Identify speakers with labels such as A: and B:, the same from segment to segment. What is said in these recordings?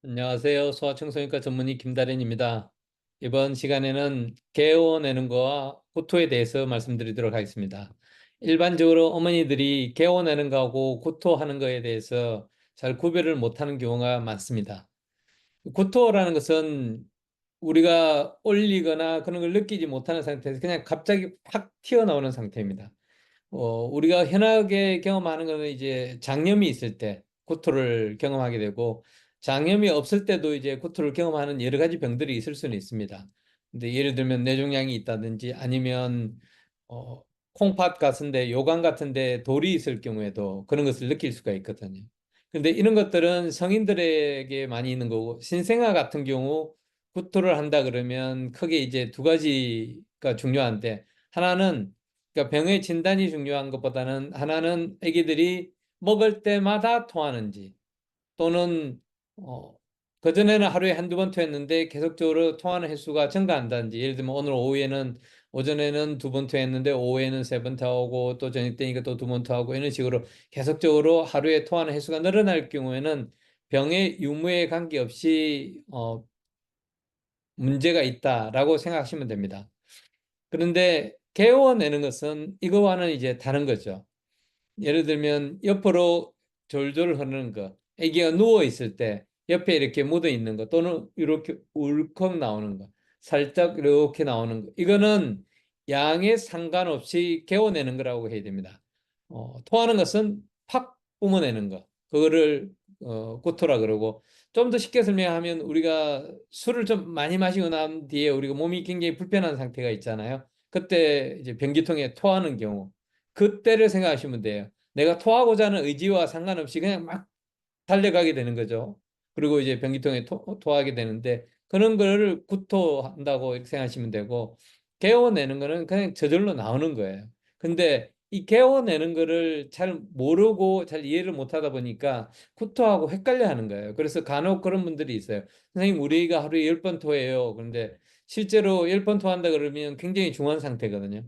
A: 안녕하세요. 소아청소년과 전문의 김다련입니다. 이번 시간에는 개원하는 거와 구토에 대해서 말씀드리도록 하겠습니다. 일반적으로 어머니들이 개원하는 거하고 구토하는 거에 대해서 잘 구별을 못하는 경우가 많습니다. 구토라는 것은 우리가 올리거나 그런 걸 느끼지 못하는 상태에서 그냥 갑자기 확 튀어나오는 상태입니다. 우리가 흔하게 경험하는 거는 이제 장염이 있을 때 구토를 경험하게 되고, 장염이 없을 때도 이제 구토를 경험하는 여러 가지 병들이 있을 수는 있습니다. 근데 예를 들면 뇌종양이 있다든지 아니면 어, 콩팥 같은데, 요관 같은데 돌이 있을 경우에도 그런 것을 느낄 수가 있거든요. 근데 이런 것들은 성인들에게 많이 있는 거고, 신생아 같은 경우 구토를 한다 그러면 크게 이제 두 가지가 중요한데, 하나는, 그러니까 병의 진단이 중요한 것보다는, 하나는 아기들이 먹을 때마다 토하는지, 또는 어, 그전에는 하루에 한두 번 토했는데 계속적으로 토하는 횟수가 증가한다든지, 예를 들면 오늘 오후에는, 오전에는 두 번 토했는데 오후에는 세 번 토하고, 또 저녁 때니까 또 두 번 토하고, 이런 식으로 계속적으로 하루에 토하는 횟수가 늘어날 경우에는 병의 유무에 관계없이 문제가 있다라고 생각하시면 됩니다. 그런데 개워내는 것은 이거와는 이제 다른 거죠. 예를 들면 옆으로 졸졸 흐르는 거, 아기가 누워 있을 때 옆에 이렇게 묻어 있는 거, 또는 이렇게 울컥 나오는 거, 살짝 이렇게 나오는 거, 이거는 양에 상관없이 개워내는 거라고 해야 됩니다. 토하는 것은 팍 뿜어내는 거, 그거를 구토라 그러고, 좀 더 쉽게 설명하면, 우리가 술을 좀 많이 마시고 난 뒤에 우리가 몸이 굉장히 불편한 상태가 있잖아요. 그때 이제 변기통에 토하는 경우, 그때를 생각하시면 돼요. 내가 토하고자 하는 의지와 상관없이 그냥 막 달려가게 되는 거죠. 그리고 이제 변기통에 토하게 되는데, 그런 거를 구토한다고 이렇게 생각하시면 되고, 개워내는 거는 그냥 저절로 나오는 거예요. 근데 이 개워내는 거를 잘 모르고 잘 이해를 못 하다 보니까 구토하고 헷갈려 하는 거예요. 그래서 간혹 그런 분들이 있어요. 선생님, 우리 애가 하루에 10번 토해요. 그런데 실제로 10번 토한다 그러면 굉장히 중한 상태거든요.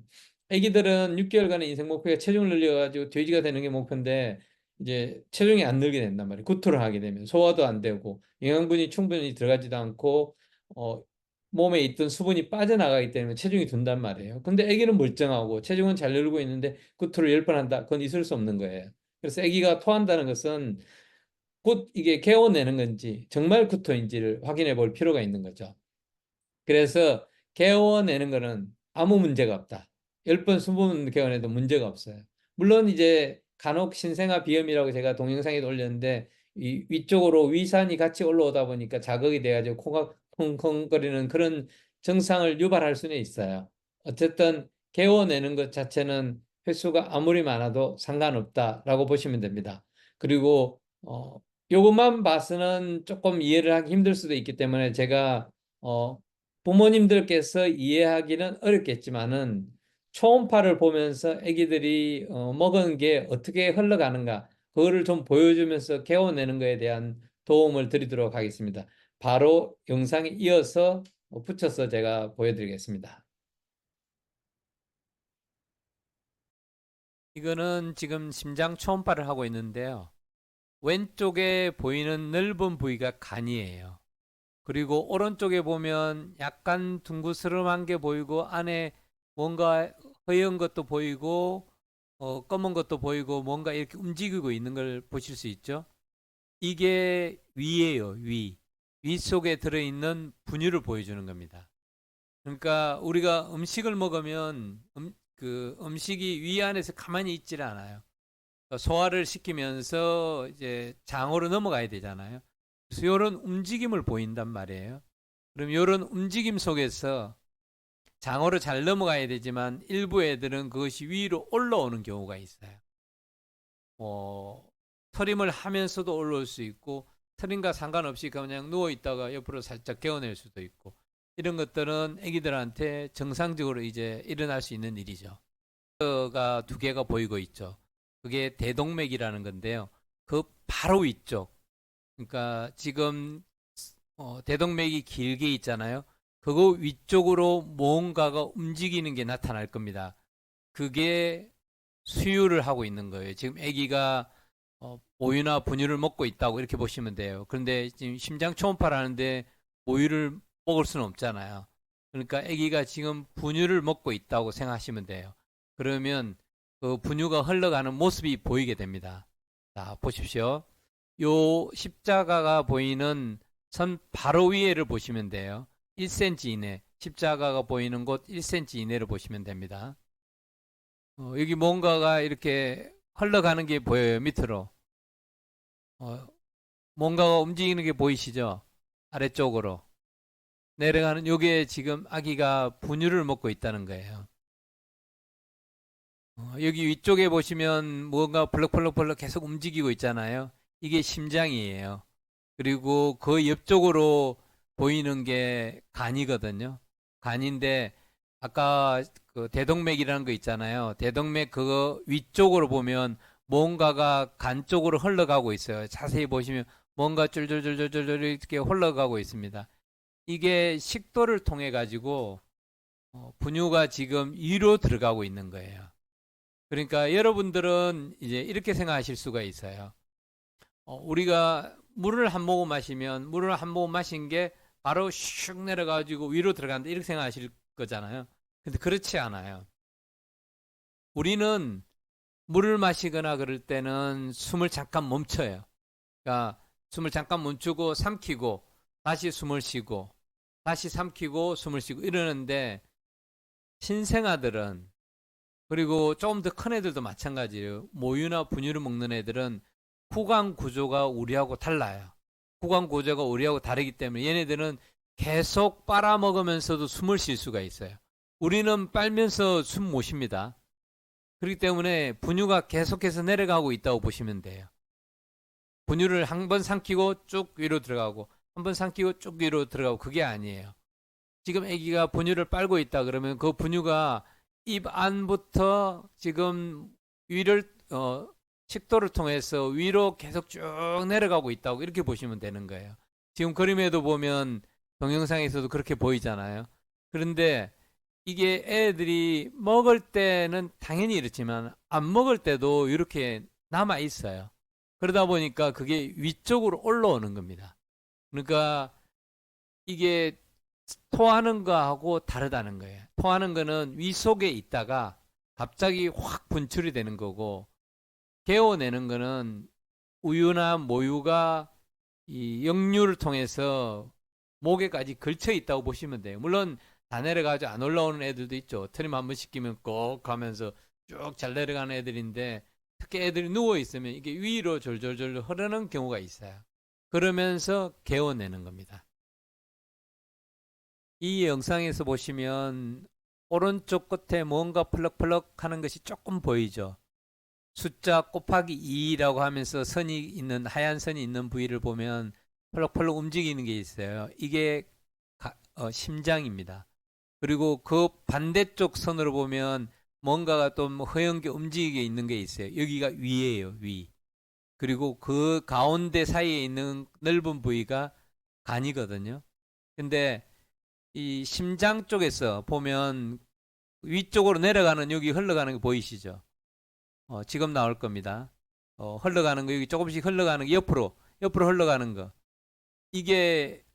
A: 애기들은 6개월간의 인생 목표가 체중을 늘려가지고 돼지가 되는 게 목표인데, 이제 체중이 안 늘게 된단 말이에요. 구토를 하게 되면 소화도 안 되고 영양분이 충분히 들어가지도 않고, 어, 몸에 있던 수분이 빠져나가기 때문에 체중이 든단 말이에요. 근데 아기는 멀쩡하고 체중은 잘 늘고 있는데 구토를 10번 한다? 그건 있을 수 없는 거예요. 그래서 아기가 토한다는 것은 곧 이게 개워내는 건지 정말 구토인지를 확인해 볼 필요가 있는 거죠. 그래서 개워내는 거는 아무 문제가 없다. 10번, 20번 개원해도 문제가 없어요. 물론 이제 간혹 신생아 비염이라고 제가 동영상에도 올렸는데, 이 위쪽으로 위산이 같이 올라오다 보니까 자극이 돼가지고 코가 콩콩거리는 그런 증상을 유발할 수는 있어요. 어쨌든 개워내는 것 자체는 횟수가 아무리 많아도 상관없다라고 보시면 됩니다. 그리고 요것만 봐서는 조금 이해를 하기 힘들 수도 있기 때문에, 제가 부모님들께서 이해하기는 어렵겠지만은, 초음파를 보면서 아기들이 먹은 게 어떻게 흘러가는가, 그거를 좀 보여주면서 개워내는 것에 대한 도움을 드리도록 하겠습니다. 바로 영상에 이어서 붙여서 제가 보여드리겠습니다. 이거는 지금 심장 초음파를 하고 있는데요. 왼쪽에 보이는 넓은 부위가 간이에요. 그리고 오른쪽에 보면 약간 둥그스름한 게 보이고, 안에 뭔가 허연 것도 보이고, 검은 것도 보이고, 뭔가 이렇게 움직이고 있는 걸 보실 수 있죠. 이게 위예요, 위. 위 속에 들어있는 분유를 보여주는 겁니다. 그러니까 우리가 음식을 먹으면 그 음식이 위 안에서 가만히 있질 않아요. 그러니까 소화를 시키면서 이제 장으로 넘어가야 되잖아요. 그래서 이런 움직임을 보인단 말이에요. 그럼 이런 움직임 속에서 장어로 잘 넘어가야 되지만, 일부 애들은 그것이 위로 올라오는 경우가 있어요. 어, 트림을 하면서도 올라올 수 있고, 트림과 상관없이 그냥 누워 있다가 옆으로 살짝 개어낼 수도 있고, 이런 것들은 아기들한테 정상적으로 이제 일어날 수 있는 일이죠. 가 두 개가 보이고 있죠. 그게 대동맥이라는 건데요. 그 바로 위쪽, 그러니까 지금 대동맥이 길게 있잖아요. 그거 위쪽으로 뭔가가 움직이는 게 나타날 겁니다. 그게 수유를 하고 있는 거예요. 지금 아기가 모유나 분유를 먹고 있다고 이렇게 보시면 돼요. 그런데 지금 심장 초음파를 하는데 모유를 먹을 수는 없잖아요. 그러니까 아기가 지금 분유를 먹고 있다고 생각하시면 돼요. 그러면 그 분유가 흘러가는 모습이 보이게 됩니다. 자, 보십시오. 요 십자가가 보이는 선 바로 위에를 보시면 돼요. 1cm 이내, 십자가가 보이는 곳 1cm 이내를 보시면 됩니다. 여기 뭔가가 이렇게 흘러가는 게 보여요, 밑으로. 뭔가가 움직이는 게 보이시죠? 아래쪽으로. 내려가는 요게 지금 아기가 분유를 먹고 있다는 거예요. 여기 위쪽에 보시면 뭔가 벌럭벌럭벌럭 계속 움직이고 있잖아요. 이게 심장이에요. 그리고 그 옆쪽으로 보이는 게 간이거든요. 간인데 아까 그 대동맥이라는 거 있잖아요. 대동맥 그거 위쪽으로 보면 뭔가가 간 쪽으로 흘러가고 있어요. 자세히 보시면 뭔가 쫄쫄쫄쫄쫄 이렇게 흘러가고 있습니다. 이게 식도를 통해 가지고 분유가 지금 위로 들어가고 있는 거예요. 그러니까 여러분들은 이제 이렇게 생각하실 수가 있어요. 우리가 물을 한 모금 마시면 물을 한 모금 마신 게 바로 슉 내려가지고 위로 들어간다 이렇게 생각하실 거잖아요. 근데 그렇지 않아요. 우리는 물을 마시거나 그럴 때는 숨을 잠깐 멈춰요. 그러니까 숨을 잠깐 멈추고 삼키고 다시 숨을 쉬고 다시 삼키고 숨을 쉬고 이러는데 신생아들은 그리고 조금 더 큰 애들도 마찬가지예요. 모유나 분유를 먹는 애들은 구강 구조가 우리하고 달라요. 구강 구조가 우리하고 다르기 때문에 얘네들은 계속 빨아먹으면서도 숨을 쉴 수가 있어요. 우리는 빨면서 숨 못 쉽니다. 그렇기 때문에 분유가 계속해서 내려가고 있다고 보시면 돼요. 분유를 한 번 삼키고 쭉 위로 들어가고 한 번 삼키고 쭉 위로 들어가고 그게 아니에요. 지금 아기가 분유를 빨고 있다 그러면 그 분유가 입 안부터 지금 위를 식도를 통해서 위로 계속 쭉 내려가고 있다고 이렇게 보시면 되는 거예요. 지금 그림에도 보면 동영상에서도 그렇게 보이잖아요. 그런데 이게 애들이 먹을 때는 당연히 이렇지만 안 먹을 때도 이렇게 남아 있어요. 그러다 보니까 그게 위쪽으로 올라오는 겁니다. 그러니까 이게 토하는 거하고 다르다는 거예요. 토하는 거는 위 속에 있다가 갑자기 확 분출이 되는 거고 개어내는 거는 우유나 모유가 이 역류를 통해서 목에까지 걸쳐 있다고 보시면 돼요. 물론 다 내려가지고 안 올라오는 애들도 있죠. 트림 한 번 시키면 꼭 가면서 쭉 잘 내려가는 애들인데 특히 애들이 누워 있으면 이게 위로 졸졸졸 흐르는 경우가 있어요. 그러면서 개어내는 겁니다. 이 영상에서 보시면 오른쪽 끝에 뭔가 펄럭펄럭 하는 것이 조금 보이죠. 숫자 곱하기 2라고 하면서 선이 있는 하얀 선이 있는 부위를 보면 펄럭펄럭 움직이는 게 있어요. 이게 심장입니다. 그리고 그 반대쪽 선으로 보면 뭔가가 또 허연게 움직이게 있는 게 있어요. 여기가 위예요, 위. 그리고 그 가운데 사이에 있는 넓은 부위가 간이거든요. 근데 이 심장 쪽에서 보면 위쪽으로 내려가는 여기 흘러가는 게 보이시죠? 지금 나올 겁니다. 흘러가는 거 여기 조금씩 흘러가는 게 옆으로 흘러가는 거. 이게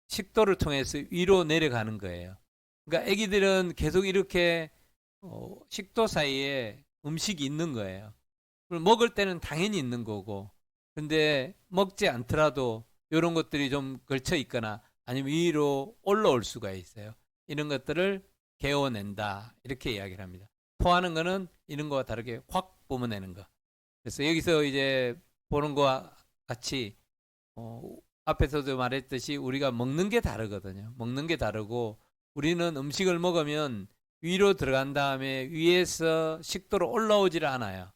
A: 식도를 통해서 위로 내려가는 거예요. 그러니까 아기들은 계속 이렇게 식도 사이에 음식이 있는 거예요. 먹을 때는 당연히 있는 거고, 근데 먹지 않더라도 이런 것들이 좀 걸쳐 있거나 아니면 위로 올라올 수가 있어요. 이런 것들을 개어낸다 이렇게 이야기를 합니다. 토하는 거는 이런 거와 다르게 확 뿜어내는 거. 그래서 여기서 이제 보는 거와 같이 앞에서도 말했듯이 우리가 먹는 게 다르거든요. 먹는 게 다르고 우리는 음식을 먹으면 위로 들어간 다음에 위에서 식도로 올라오질 않아요.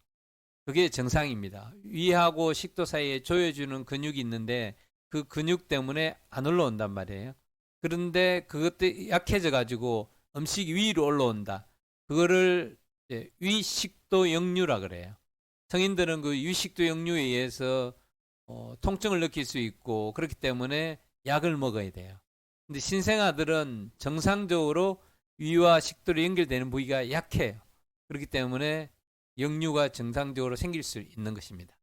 A: 그게 정상입니다. 위하고 식도 사이에 조여주는 근육이 있는데 그 근육 때문에 안 올라온단 말이에요. 그런데 그것도 약해져 가지고 음식이 위로 올라온다. 그거를 위식도 역류라 그래요. 성인들은 그 위식도 역류에 의해서 통증을 느낄 수 있고 그렇기 때문에 약을 먹어야 돼요. 근데 신생아들은 정상적으로 위와 식도로 연결되는 부위가 약해요. 그렇기 때문에 역류가 정상적으로 생길 수 있는 것입니다.